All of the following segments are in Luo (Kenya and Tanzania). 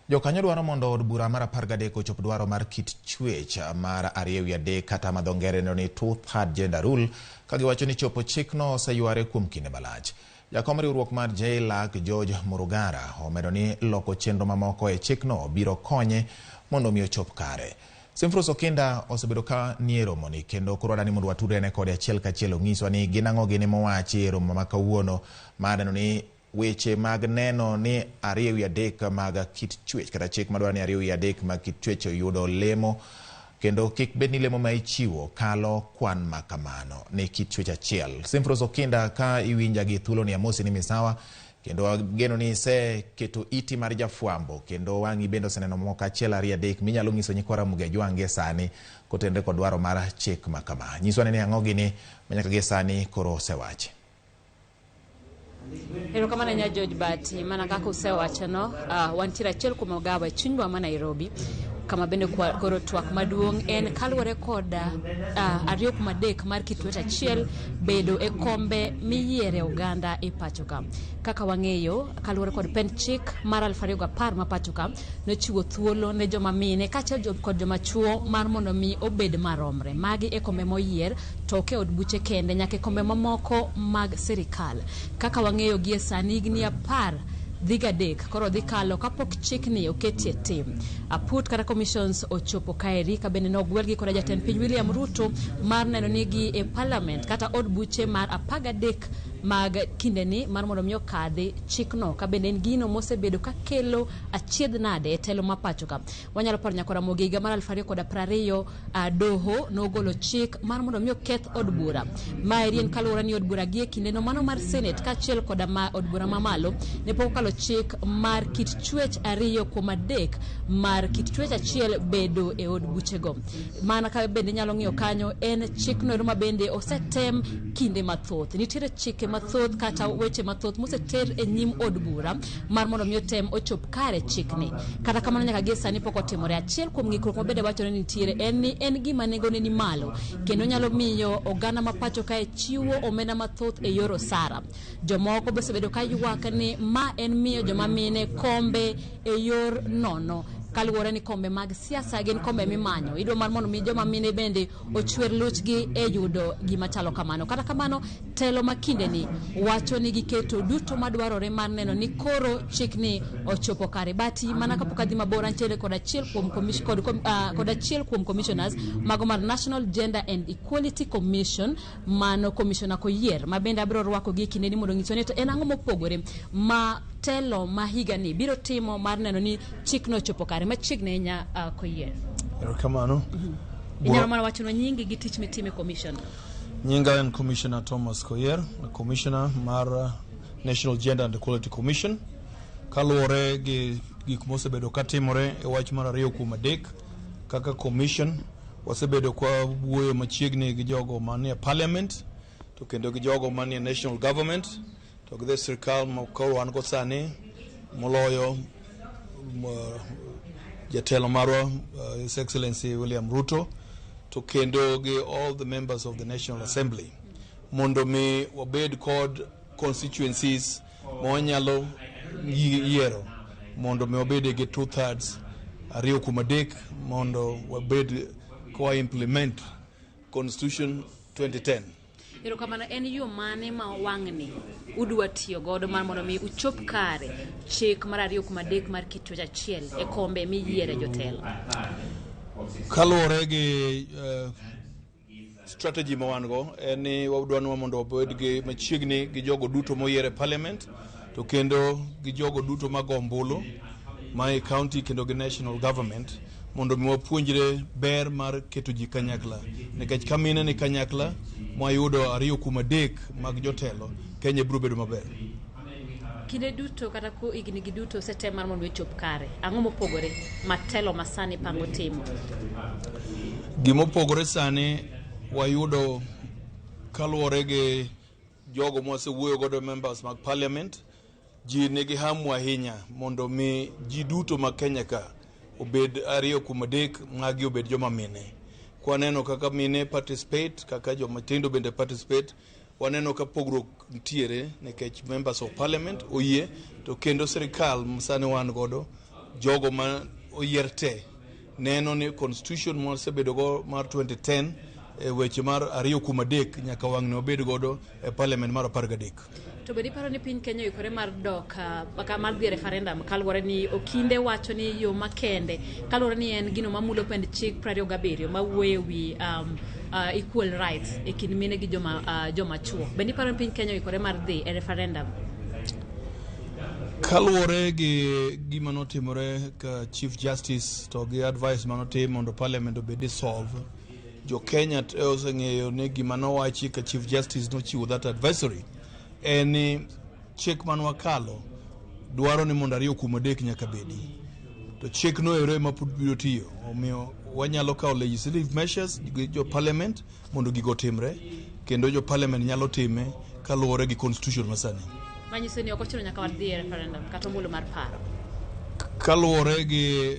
Jokanyo dwaro mondo od bura mar 13 ochop dwaro mar kit chwech mar 2/3 kata madhongere ni two-third gender rule ka giwacho ni chopo chikno oseyware kuom kinde malach. Jakom riwruok mar JLAC George Murugara omedo ni loko chenro mamoko e chikno biro konye mondo mi ochop kare. Simfrus Okinda osebedo ka nie romo ni kendo koro dani mondo watudre kod achiel kachiel onyiso ni ginang'o gini mowachi e romo ma kawuono madano ni weche mag neno ni 2/3 mag kit chwech kata chik madwaro ni 2/3 mag kit chwech oyudo lemo kendo kik bed ni lemo ma ichiwo kalo kwan makamano ne kit chwech achiel. Simfrus Okinda ka iwinja gi thuolo ni amosi ni misawa kendo geno ni se keto iti mar jafwambo kendo wangi bendo seneno moko achiel 2-3 minyalo nyiso nyikwa Ramogi jwange sani kotende kod dwaro mar chik makama. Nyiswa ni ang'o gini manyaka ge sani koro osewachi. Ero kama nya George Bati mana kaka usewacho no wantiere achiel kuom ogawa chunywa ma Nairobi kama bende koro twak maduong' en kaluwore kod 2/3 mar kit chwech achiel bedo e kombe miyiere oganda e pachoka. Kaka wang'eyo kaluwore kod pen chik mar 2010 ma pachoka nochiwo thuolo ne joma mine kaachiel kod joma chuo mar mondo mi obed maromre. Magi e kombe moyier to ke od buche kende nyaka kombe mamoko mag sirikal. Kaka wang'eyo gie sani higni 10 dhiga dek koro dhi kalo kapok chikni oketie tim. Aput kata commissions ochopo kaeri ka bende nogwelgi kod jatend piny William Ruto mar neno nigi e parliament kata od buche mar 13 mag kindeni mar mondo mi okadhi chikno ka bende en gino mosebedo ka kelo achiedh nade e telo ma pachoka. Wanyalo paro nyaka Ramogi higa mar 2020 doho nogolo chik mar mondo mi oketh od bura. Maeri en kaluwore ni od bura gie kindeno mano mar Senate kaachiel kod od bura mamalo ne pok okalo chik mar kit chwech 2/3 mar kit chwech achiel bedo e od buchego. Mana ka bende nyalo ng'iyo kanyo en chikno ma bende osetem kinde mathoth. Nitiere chike mathoth kata weche mathoth moseter e nyim od bura mar mondo mi otem ochop kare chikni. Kata kamano nyaka gie sani pok otimore. Achiel kuom ng'ikruok mabende wacho ni nitiere en gima nengone ni malo kendo nyalo miyo oganda ma pacho kae chiwo omenda mathoth e yor osara. Jomoko be osebedo ka ywak ni ma en miyo joma mine kombe e yor nono kaluwore ni kombe mag siasa gin kombe mimanyo. Idwa mar mondo mi joma mine bende ochwer luchgi e yudo gima chalo kamano. Kata kamano telo makinde ni wacho ni giketo duto madwarore mar neno ni koro chikni ochopo kare. Bati mana kapok adhi mabor antiere kod achiel kuom commissioners mago mar National Gender and Equality Commission mano commissioner Koyier ma bende abiro rwako gi kinde ni mondo ng'iso ni to en ang'o mopogore ma telo ma higa ni biro timo mar neno ni chikno ochopo kare machiegni nya Koyier. Erokamano. Inyalo mana wacho nyingi gi tich mitime commission. Nyinga en Commissioner Thomas Koyier, Commissioner mar National Gender and Equality Commission. Kaluwore gi gik mosebedo katimore e wach mar 2/3 kaka commission wasebedo kwa wuoyo machiegni gi jogo manie parliament to kendo gi jogo manie national government to gi sirkal ma koro wan go sani moloyo jatelo marwa His Excellency William Ruto to kendo gi all the members of the National Assembly mondo mi wabed kod constituencies monyalo yiero mondo mi wabed gi 2/3 2/3 mondo wabed ko implement Constitution 2010. Ero kamano en yo mane ma wang'ni udwa tiyo godo mar mondo mi uchop kare chik mar 2/3 mar kit chwech achiel e kombe miyiere jotelo. Kaluwore gi strategy ma wan go en ni wadwano mondo wabed gi machiegni gi jogo duto moyiere parliament to kendo gi jogo duto mag ombulu my county kendo gi national government mondo mi wapuonjre ber mar keto ji kanyakla nikech kamine ni kanyakla mwayudo 2/3 mag jotelo Kenya biro bedo maber. Kinde duto kata ko igni gi duto setem mar mondo ochop kare ang'o mopogore matelo masani pango timo? Gimopogore sani wayudo kaluwore gi jogo mosewuoyo godo members mag parliament ji nigi hamu ahinya mondo mi ji duto ma Kenya ka obed 2/3 magi obed joma mine. Kwaneno kaka mine participate kaka joma tindo bende participate waneno ka pogruok ntiere nikech members of parliament oyie to kendo sirikal msani wan godo jogo ma oyierte neno ni constitution mosebedo go mar 2010 weche mar 2 nyaka wang' ne obed godo e parliament mar 13. To bedi paro ni piny Kenya yikore mar dok baka mar dhi referendum kaluwore ni okinde wacho ni yo makende kaluwore ni en gino mamulo pend chik 27 mawuoyo wi equal rights e kind mine gi joma chuo. Bedi paro ni piny Kenya yikore mar dhi e referendum. Kaluwore gi gima notimore ka Chief Justice to gi advice manotim mondo parliament obed dissolve, jo Kenya oseng'eyo ni gima nowachi ka Chief Justice nochiwo that advisory en chik man wakalo dwaro ni mondo 2 nyaka bedi, to chik no ero ema pud biro tiyo, omiyo wanyalo kawo legislative measures gi jo parliament mondo gigo timre, kendo jo parliament nyalo time kaluwore gi constitution masani. Manyiso ni ok ochuno nyaka wadhi e referendum kata ombulu mar paro. Kaluwore gi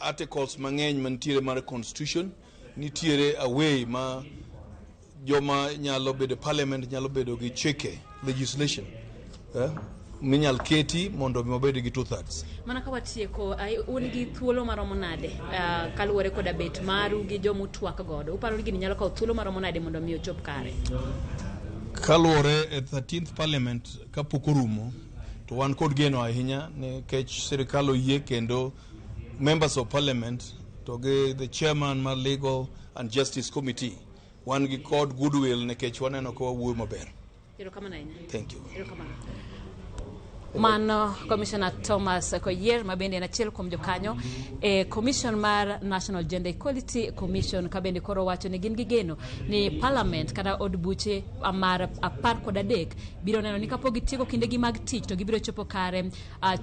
articles mang'eny mantiere mar constitution, nitiere away ma joma nyalo bedo parliament nyalo bedo gi chike legislation minyal keti mondo obed gi 2/3. Mana ka watieko un gi thuolo maromo nade kaluwore koda bet maru gi jomutwak godo, uparo ni gini nyalo kawo thuolo maromo nade mondo mi ochop kare? Kaluwore e 13th parliament kapok orumo to wan kod geno ahinya nikech sirikal oyie kendo members of parliament to gi the chairman mar legal and justice committee wan gi kod goodwill nikech waneno ko wawuoyo maber. Thank you. Mano Commissioner Thomas Koyer mabende en achiel kuom jokanyo e Commission mar National Gender Equality Commission kabende koro wacho ni gin gi geno ni parliament kata od buche mar 13 biro neno ni kapok gitieko kindegi mag tich to gibiro chopo kare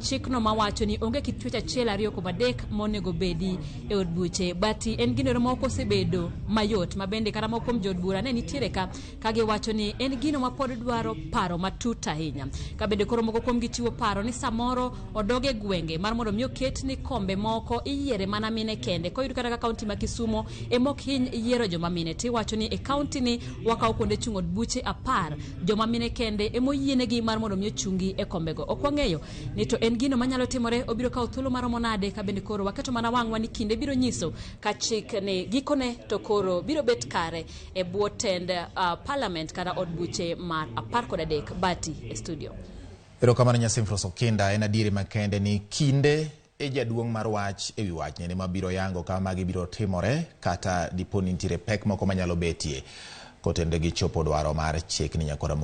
chikno mawacho ni onge kit twech achiel 2 monego bedi e od buche, bati en gino moko osebedo mayot mabende kata moko kuom jod bura ne nitiere ka giwacho ni en gino ma pod dwaro paro matut ahinya. Kabende koro moko kuom chiwo paro ni samoro odoge gwenge mar mondo mi oket ni kombe moko iyiere mana mine kende. Koyud kata ka kaunti ma Kisumo emok hiny yiero joma mine, tiwacho ni e kaunti ni wakaw kuonde chung'o buche 10 joma mine kende emoyienegi mar mondo mi ochungi e kombego. Ok wang'eyo ni to en gino manyalo timore, obiro kawo thuolo maromo nade. Kabende koro waketo mana wang'wa ni kinde biro nyiso ka chik ni gikone to koro biro bet kare e bwo tend parliament kata od buche mar 13 bati e studio. Erokamano Nyasimfros Okinda, en adieri makende ni kinde e jaduong' mar wach ewi wach ne mabiro yango kama gibiro timore kata diponi nitiere pek moko manyalo betie kotende gi chopo dwaro mar chik ni nyakora